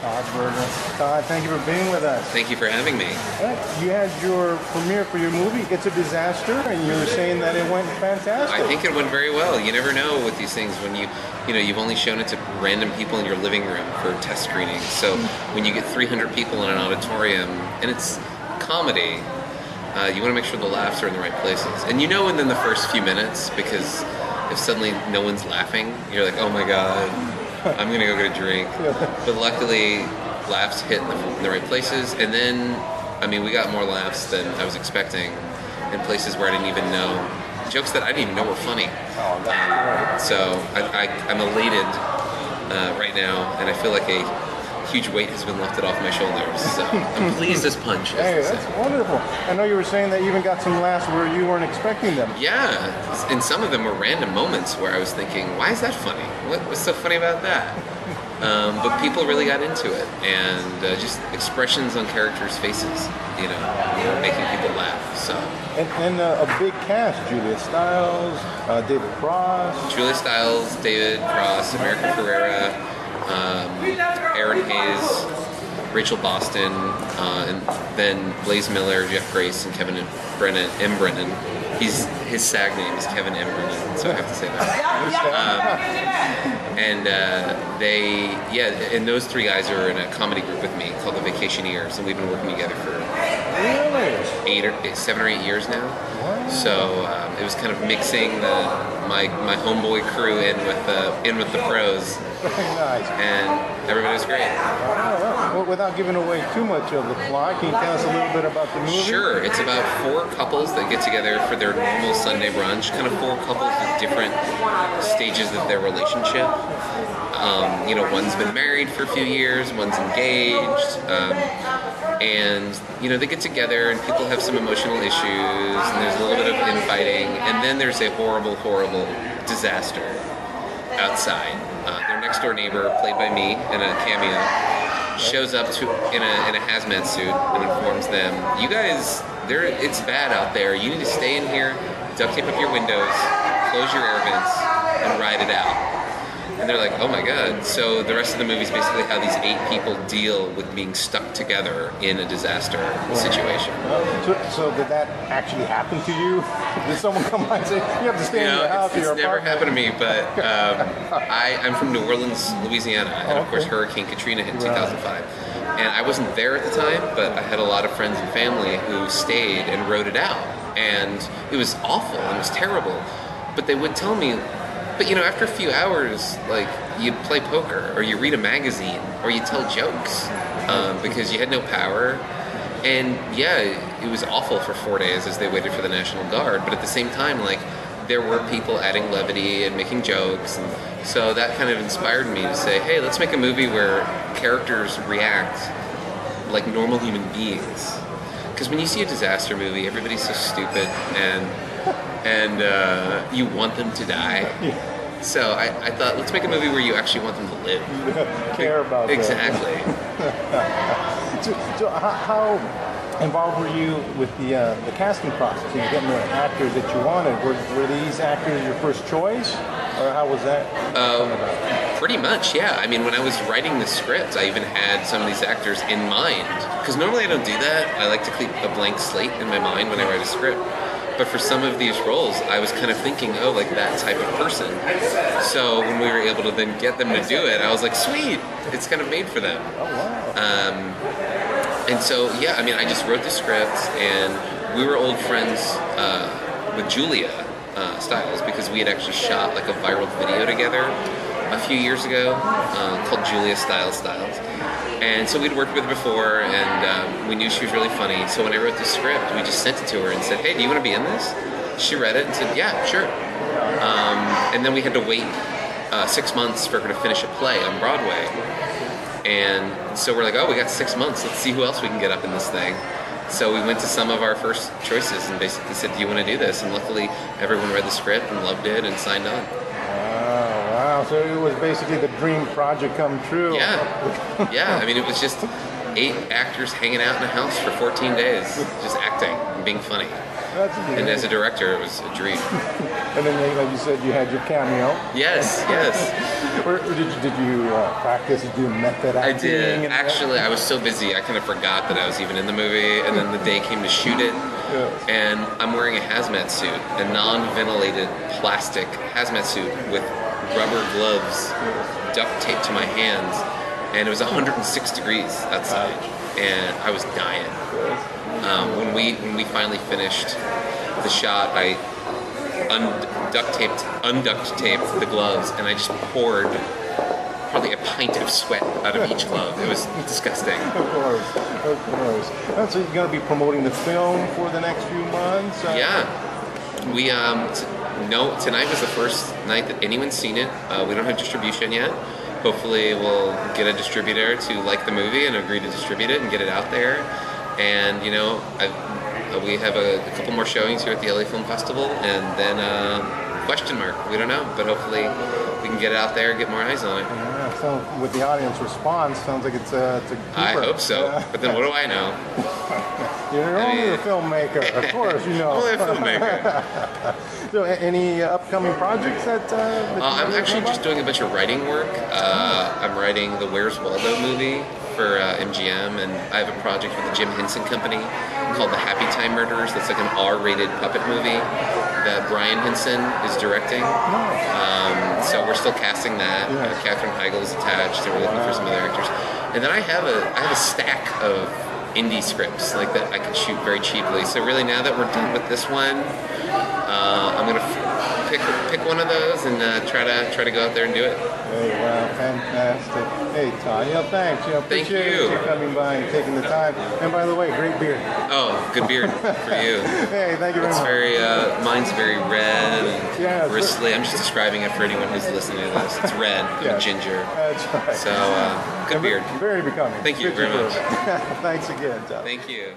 Todd Berger. Todd, thank you for being with us. Thank you for having me. You had your premiere for your movie, It's a Disaster, and you were saying that it went fantastic. I think it went very well. You never know with these things when you've only shown it to random people in your living room for test screenings. So when you get 300 people in an auditorium, and it's comedy, you want to make sure the laughs are in the right places. And you know within the first few minutes, because if suddenly no one's laughing, you're like, oh my God, I'm going to go get a drink. But luckily, laughs hit in the right places. And then, I mean, we got more laughs than I was expecting in places where I didn't even know. Jokes that I didn't even know were funny. Oh, that's great. So I'm elated right now, and I feel like a huge weight has been lifted off my shoulders. So I'm pleased as punch. Hey, that's wonderful. I know you were saying that you even got some laughs where you weren't expecting them. Yeah, and some of them were random moments where I was thinking, why is that funny? What's so funny about that? But people really got into it, and just expressions on characters' faces, making people laugh. So. And a big cast: Julia Stiles, David Cross. Julia Stiles, David Cross, America Ferrera, Aaron Hayes, Rachel Boston, and then Blaze Miller, Jeff Grace, and Kevin M. Brennan. His SAG name is Kevin M. Brennan, so I have to say that. And those three guys are in a comedy group with me called The Vacationeers, and we've been working together for Really? 7 or 8 years now. Wow. So it was kind of mixing my homeboy crew in with the pros. Very nice. And everybody was great. Well, without giving away too much of the plot, can you tell us a little bit about the movie? Sure. It's about 4 couples that get together for their normal Sunday brunch. Kind of 4 couples with different stages of their relationship. One's been married for a few years, one's engaged, and they get together and people have some emotional issues, and there's a little bit of infighting, and then there's a horrible, horrible disaster outside. Their next door neighbor, played by me in a cameo, shows up in a hazmat suit and informs them, you guys, it's bad out there. You need to stay in here, duct tape up your windows, close your air vents, and ride it out. And they're like, oh my God. So the rest of the movie is basically how these 8 people deal with being stuck together in a disaster situation. So did that actually happen to you? Did someone come by and say, you have to stay in your house or your It's never happened to me, but I'm from New Orleans, Louisiana, and of course Hurricane Katrina hit in 2005. And I wasn't there at the time, but I had a lot of friends and family who stayed and rode it out. And it was awful, it was terrible. But they would tell me, but after a few hours, like, you play poker, or you read a magazine, or you tell jokes, because you had no power. And yeah, it was awful for 4 days as they waited for the National Guard, but at the same time, like, there were people adding levity and making jokes, and so that kind of inspired me to say, hey, let's make a movie where characters react like normal human beings. Because when you see a disaster movie, everybody's so stupid, and you want them to die. So I thought, let's make a movie where you actually want them to live. Care about them. Exactly. So how involved were you with the casting process? Getting the actors that you wanted. Were these actors your first choice? Or how was that? Pretty much, yeah. I mean, when I was writing the script, I even had some of these actors in mind. Because normally I don't do that. I like to keep a blank slate in my mind when I write a script. But for some of these roles, I was kind of thinking, like that type of person. So when we were able to then get them to do it, I was like, sweet, it's kind of made for them. Oh, wow. And so, yeah, I mean, I just wrote the script, and we were old friends with Julia Stiles, because we had actually shot like a viral video together a few years ago called Julia Stiles. And so we'd worked with her before, and we knew she was really funny. So when I wrote the script, we just sent it to her and said, hey, do you want to be in this? She read it and said, yeah, sure. And then we had to wait 6 months for her to finish a play on Broadway. And so we're like, we got 6 months. Let's see who else we can get up in this thing. So we went to some of our first choices and basically said, do you want to do this? And luckily, everyone read the script and loved it and signed on. Wow, so it was basically the dream project come true. Yeah. I mean, it was just 8 actors hanging out in a house for 14 days, just acting and being funny. That's and as a director, it was a dream. And then, like you said, you had your cameo. Yes. Or did you practice doing method I acting? did. Actually, I was so busy, I kind of forgot that I was even in the movie, and then the day came to shoot it, and I'm wearing a hazmat suit, a non-ventilated plastic hazmat suit with rubber gloves duct taped to my hands, and it was 106 degrees outside, and I was dying. When we finally finished the shot, I unduct taped the gloves, and I just poured probably a pint of sweat out of each glove. It was disgusting. Of course. So you're going to be promoting the film for the next few months? Yeah. We no, tonight was the first night that anyone's seen it. We don't have distribution yet. Hopefully we'll get a distributor to like the movie and agree to distribute it and get it out there. And we have a couple more showings here at the LA Film Festival, and then question mark, we don't know, but hopefully we can get it out there and get more eyes on it. Yeah, so with the audience response, sounds like it's a keeper. I hope so, but then what do I know? You're only a filmmaker, of course, you know. Only a filmmaker. So any upcoming projects that I'm actually just doing a bunch of writing work. I'm writing the Where's Waldo movie for MGM, and I have a project with the Jim Henson Company called The Happy Time Murderers. That's like an R-rated puppet movie that Brian Henson is directing. So we're still casting that. Katherine Heigl is attached, and we're looking for some other actors. And then I have a stack of indie scripts like that I could shoot very cheaply. So really, now that we're done with this one, I'm gonna pick one of those and try to go out there and do it. Hey, wow, fantastic. Hey, Todd, thanks. Thank Appreciate you coming by and taking the time. And by the way, great beard. Oh, good beard for you. Hey, thank you very much. Mine's very red and bristly. I'm just describing it for anyone who's listening to this. It's red and ginger. That's right. So, good beard. Very becoming. Thank you very much. Thanks again, Todd. Thank you.